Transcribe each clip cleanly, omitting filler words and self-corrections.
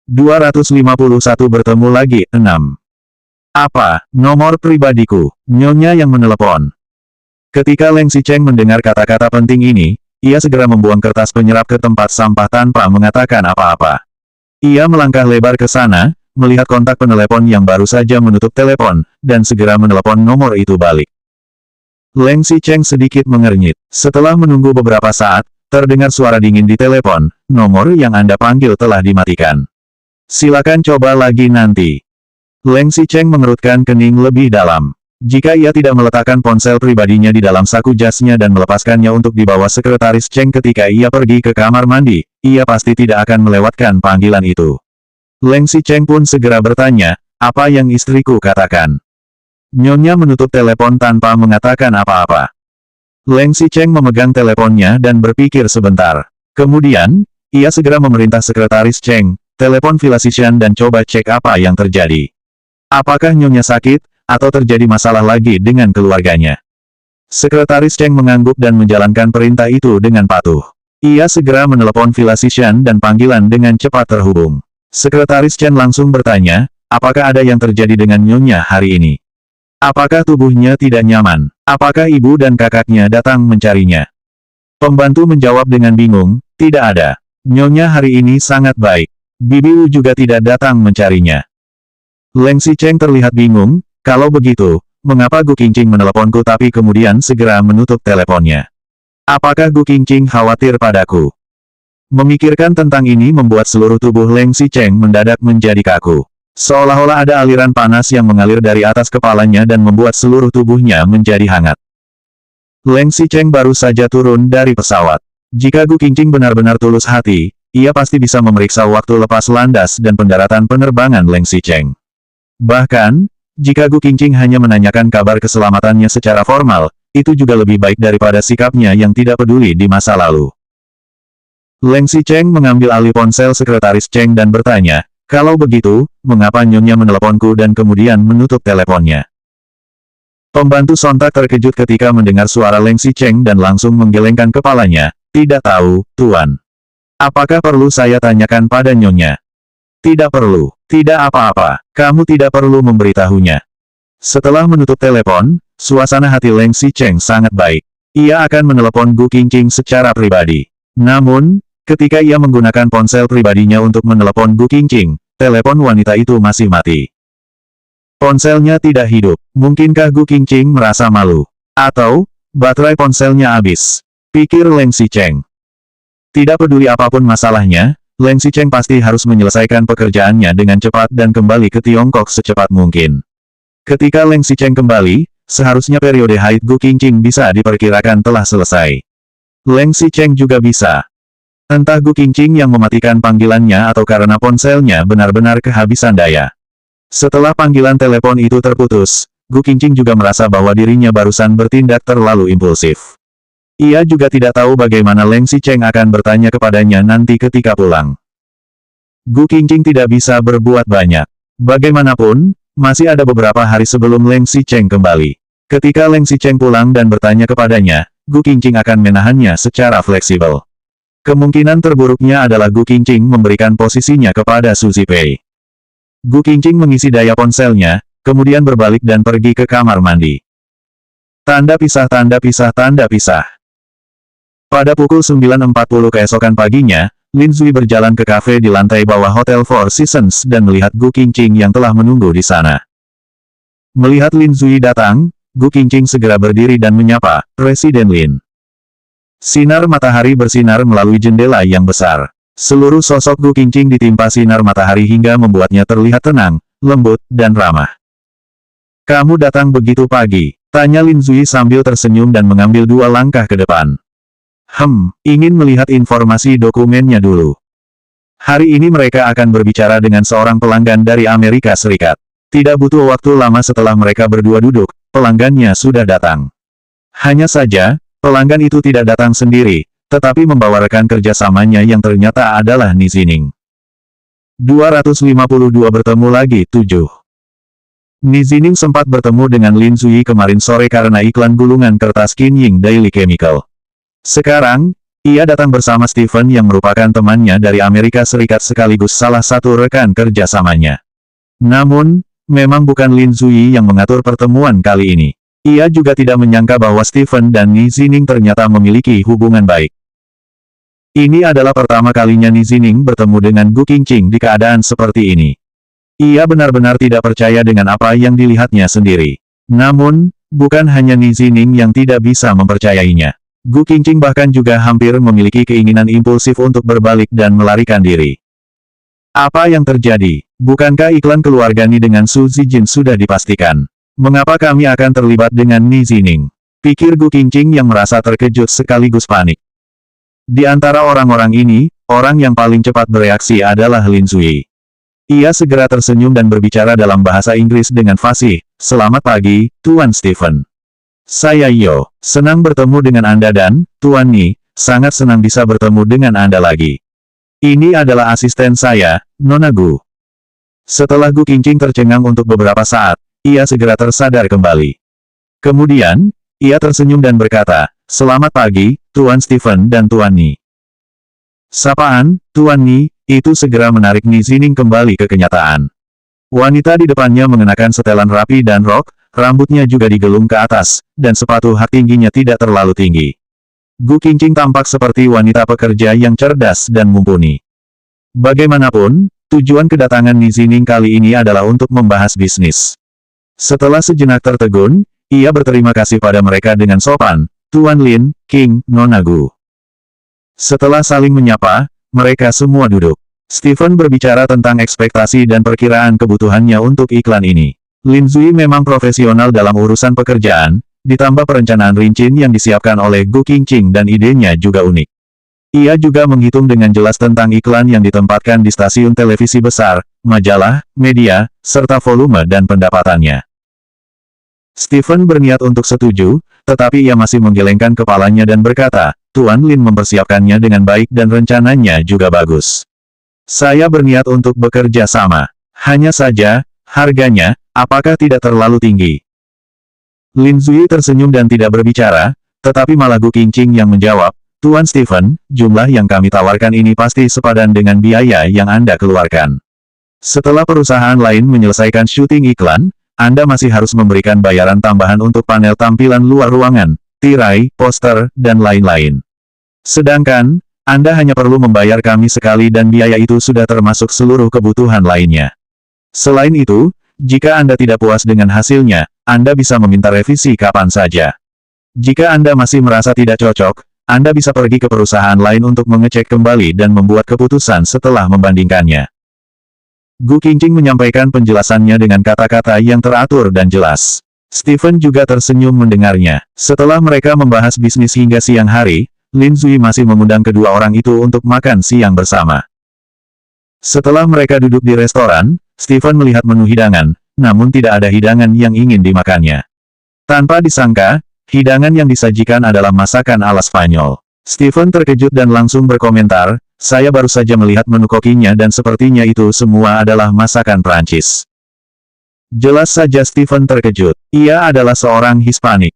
251 bertemu lagi, 6. Apa, nomor pribadiku, Nyonya yang menelepon. Ketika Leng Xicheng mendengar kata-kata penting ini, ia segera membuang kertas penyerap ke tempat sampah tanpa mengatakan apa-apa. Ia melangkah lebar ke sana, melihat kontak penelepon yang baru saja menutup telepon, dan segera menelepon nomor itu balik. Leng Xicheng sedikit mengernyit. Setelah menunggu beberapa saat, terdengar suara dingin di telepon, nomor yang Anda panggil telah dimatikan. Silakan coba lagi nanti. Leng Xicheng mengerutkan kening lebih dalam. Jika ia tidak meletakkan ponsel pribadinya di dalam saku jasnya dan melepaskannya untuk dibawa sekretaris Cheng ketika ia pergi ke kamar mandi, ia pasti tidak akan melewatkan panggilan itu. Leng Xicheng pun segera bertanya, apa yang istriku katakan? Nyonya menutup telepon tanpa mengatakan apa-apa. Leng Xicheng memegang teleponnya dan berpikir sebentar. Kemudian, ia segera memerintah sekretaris Cheng, telepon Physician dan coba cek apa yang terjadi. Apakah Nyonya sakit, atau terjadi masalah lagi dengan keluarganya? Sekretaris Cheng mengangguk dan menjalankan perintah itu dengan patuh. Ia segera menelepon Physician dan panggilan dengan cepat terhubung. Sekretaris Chen langsung bertanya, apakah ada yang terjadi dengan Nyonya hari ini? Apakah tubuhnya tidak nyaman? Apakah ibu dan kakaknya datang mencarinya? Pembantu menjawab dengan bingung, tidak ada. Nyonya hari ini sangat baik. Bibi Wu juga tidak datang mencarinya. Leng Xicheng terlihat bingung, kalau begitu, mengapa Gu Qingqing meneleponku tapi kemudian segera menutup teleponnya? Apakah Gu Qingqing khawatir padaku? Memikirkan tentang ini membuat seluruh tubuh Leng Xicheng mendadak menjadi kaku. Seolah-olah ada aliran panas yang mengalir dari atas kepalanya dan membuat seluruh tubuhnya menjadi hangat. Leng Xicheng baru saja turun dari pesawat. Jika Gu Qingqing benar-benar tulus hati, ia pasti bisa memeriksa waktu lepas landas dan pendaratan penerbangan Leng Xicheng. Bahkan, jika Gu Qingqing hanya menanyakan kabar keselamatannya secara formal, itu juga lebih baik daripada sikapnya yang tidak peduli di masa lalu. Leng Xicheng mengambil alih ponsel sekretaris Cheng dan bertanya, kalau begitu, mengapa Nyonya meneleponku dan kemudian menutup teleponnya? Pembantu sontak terkejut ketika mendengar suara Leng Xicheng dan langsung menggelengkan kepalanya, tidak tahu, Tuan. Apakah perlu saya tanyakan pada Nyonya? Tidak perlu. Tidak apa-apa. Kamu tidak perlu memberitahunya. Setelah menutup telepon, suasana hati Leng Xicheng sangat baik. Ia akan menelepon Gu Qingqing secara pribadi. Namun, ketika ia menggunakan ponsel pribadinya untuk menelepon Gu Qingqing, telepon wanita itu masih mati. Ponselnya tidak hidup. Mungkinkah Gu Qingqing merasa malu? Atau, baterai ponselnya habis? Pikir Leng Xicheng. Tidak peduli apapun masalahnya, Leng Xicheng pasti harus menyelesaikan pekerjaannya dengan cepat dan kembali ke Tiongkok secepat mungkin. Ketika Leng Xicheng kembali, seharusnya periode haid Gu Qingqing bisa diperkirakan telah selesai. Leng Xicheng juga bisa. Entah Gu Qingqing yang mematikan panggilannya atau karena ponselnya benar-benar kehabisan daya. Setelah panggilan telepon itu terputus, Gu Qingqing juga merasa bahwa dirinya barusan bertindak terlalu impulsif. Ia juga tidak tahu bagaimana Leng Xicheng akan bertanya kepadanya nanti ketika pulang. Gu Qingqing tidak bisa berbuat banyak. Bagaimanapun, masih ada beberapa hari sebelum Leng Xicheng kembali. Ketika Leng Xicheng pulang dan bertanya kepadanya, Gu Qingqing akan menahannya secara fleksibel. Kemungkinan terburuknya adalah Gu Qingqing memberikan posisinya kepada Su Zipei. Gu Qingqing mengisi daya ponselnya, kemudian berbalik dan pergi ke kamar mandi. Tanda pisah, tanda pisah, tanda pisah. Pada pukul 9.40 keesokan paginya, Lin Zui berjalan ke kafe di lantai bawah Hotel Four Seasons dan melihat Gu Qingqing yang telah menunggu di sana. Melihat Lin Zui datang, Gu Qingqing segera berdiri dan menyapa, Presiden Lin. Sinar matahari bersinar melalui jendela yang besar. Seluruh sosok Gu Qingqing ditimpa sinar matahari hingga membuatnya terlihat tenang, lembut, dan ramah. Kamu datang begitu pagi, tanya Lin Zui sambil tersenyum dan mengambil 2 langkah ke depan. Ingin melihat informasi dokumennya dulu. Hari ini mereka akan berbicara dengan seorang pelanggan dari Amerika Serikat. Tidak butuh waktu lama setelah mereka berdua duduk, pelanggannya sudah datang. Hanya saja, pelanggan itu tidak datang sendiri, tetapi membawa rekan kerjasamanya yang ternyata adalah Ni Zining. 252 bertemu lagi 7. Ni Zining sempat bertemu dengan Lin Zui kemarin sore karena iklan gulungan kertas Qinying Daily Chemical. Sekarang, Ia datang bersama Stephen yang merupakan temannya dari Amerika Serikat sekaligus salah satu rekan kerjasamanya. Namun, memang bukan Lin Zui yang mengatur pertemuan kali ini. Ia juga tidak menyangka bahwa Stephen dan Ni Zining ternyata memiliki hubungan baik. Ini adalah pertama kalinya Ni Zining bertemu dengan Gu Qingqing di keadaan seperti ini. Ia benar-benar tidak percaya dengan apa yang dilihatnya sendiri. Namun, bukan hanya Ni Zining yang tidak bisa mempercayainya. Gu Qingqing bahkan juga hampir memiliki keinginan impulsif untuk berbalik dan melarikan diri. Apa yang terjadi? Bukankah iklan keluarga Ni dengan Su Zijin sudah dipastikan? Mengapa kami akan terlibat dengan Ni Zining? Pikir Gu Qingqing yang merasa terkejut sekaligus panik. Di antara orang-orang ini, orang yang paling cepat bereaksi adalah Lin Zui. Ia segera tersenyum dan berbicara dalam bahasa Inggris dengan fasih. Selamat pagi, Tuan Stephen. Saya Yo, senang bertemu dengan Anda dan, Tuan Ni, sangat senang bisa bertemu dengan Anda lagi. Ini adalah asisten saya, Nona Gu. Setelah Gu Qingqing tercengang untuk beberapa saat, ia segera tersadar kembali. Kemudian, ia tersenyum dan berkata, selamat pagi, Tuan Stephen dan Tuan Ni. Sapaan, Tuan Ni, itu segera menarik Ni Zining kembali ke kenyataan. Wanita di depannya mengenakan setelan rapi dan rok, rambutnya juga digelung ke atas, dan sepatu hak tingginya tidak terlalu tinggi. Gu Qingqing tampak seperti wanita pekerja yang cerdas dan mumpuni. Bagaimanapun, tujuan kedatangan Ni Zining kali ini adalah untuk membahas bisnis. Setelah sejenak tertegun, ia berterima kasih pada mereka dengan sopan, Tuan Lin, King, Nona Gu. Setelah saling menyapa, mereka semua duduk. Stephen berbicara tentang ekspektasi dan perkiraan kebutuhannya untuk iklan ini. Lin Zui memang profesional dalam urusan pekerjaan, ditambah perencanaan rinci yang disiapkan oleh Gu Qingqing dan idenya juga unik. Ia juga menghitung dengan jelas tentang iklan yang ditempatkan di stasiun televisi besar, majalah, media, serta volume dan pendapatannya. Stephen berniat untuk setuju, tetapi ia masih menggelengkan kepalanya dan berkata, Tuan Lin mempersiapkannya dengan baik dan rencananya juga bagus. Saya berniat untuk bekerja sama. Hanya saja, harganya, apakah tidak terlalu tinggi? Lin Zui tersenyum dan tidak berbicara, tetapi malah Gu Qingqing yang menjawab, Tuan Stephen, jumlah yang kami tawarkan ini pasti sepadan dengan biaya yang Anda keluarkan. Setelah perusahaan lain menyelesaikan syuting iklan, Anda masih harus memberikan bayaran tambahan untuk panel tampilan luar ruangan, tirai, poster, dan lain-lain. Sedangkan, Anda hanya perlu membayar kami sekali dan biaya itu sudah termasuk seluruh kebutuhan lainnya. Selain itu, jika Anda tidak puas dengan hasilnya, Anda bisa meminta revisi kapan saja. Jika Anda masih merasa tidak cocok, Anda bisa pergi ke perusahaan lain untuk mengecek kembali dan membuat keputusan setelah membandingkannya. Gu Qingqing menyampaikan penjelasannya dengan kata-kata yang teratur dan jelas. Stephen juga tersenyum mendengarnya. Setelah mereka membahas bisnis hingga siang hari, Lin Zui masih mengundang kedua orang itu untuk makan siang bersama. Setelah mereka duduk di restoran, Stephen melihat menu hidangan, namun tidak ada hidangan yang ingin dimakannya. Tanpa disangka, hidangan yang disajikan adalah masakan ala Spanyol. Stephen terkejut dan langsung berkomentar, saya baru saja melihat menu kokinya dan sepertinya itu semua adalah masakan Prancis. Jelas saja Stephen terkejut. Ia adalah seorang Hispanik.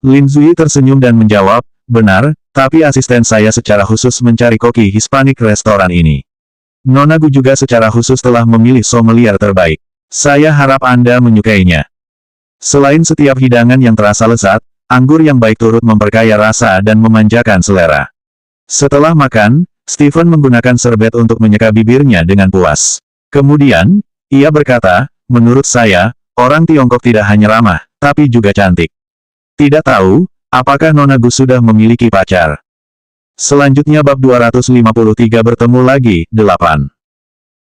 Lin Zui tersenyum dan menjawab, benar, tapi asisten saya secara khusus mencari koki Hispanik restoran ini. Nona Gu juga secara khusus telah memilih sommelier terbaik. Saya harap Anda menyukainya. Selain setiap hidangan yang terasa lezat, anggur yang baik turut memperkaya rasa dan memanjakan selera. Setelah makan, Stephen menggunakan serbet untuk menyeka bibirnya dengan puas. Kemudian, ia berkata, menurut saya, orang Tiongkok tidak hanya ramah, tapi juga cantik. Tidak tahu, apakah Nona Gu sudah memiliki pacar? Selanjutnya bab 253 bertemu lagi, 8.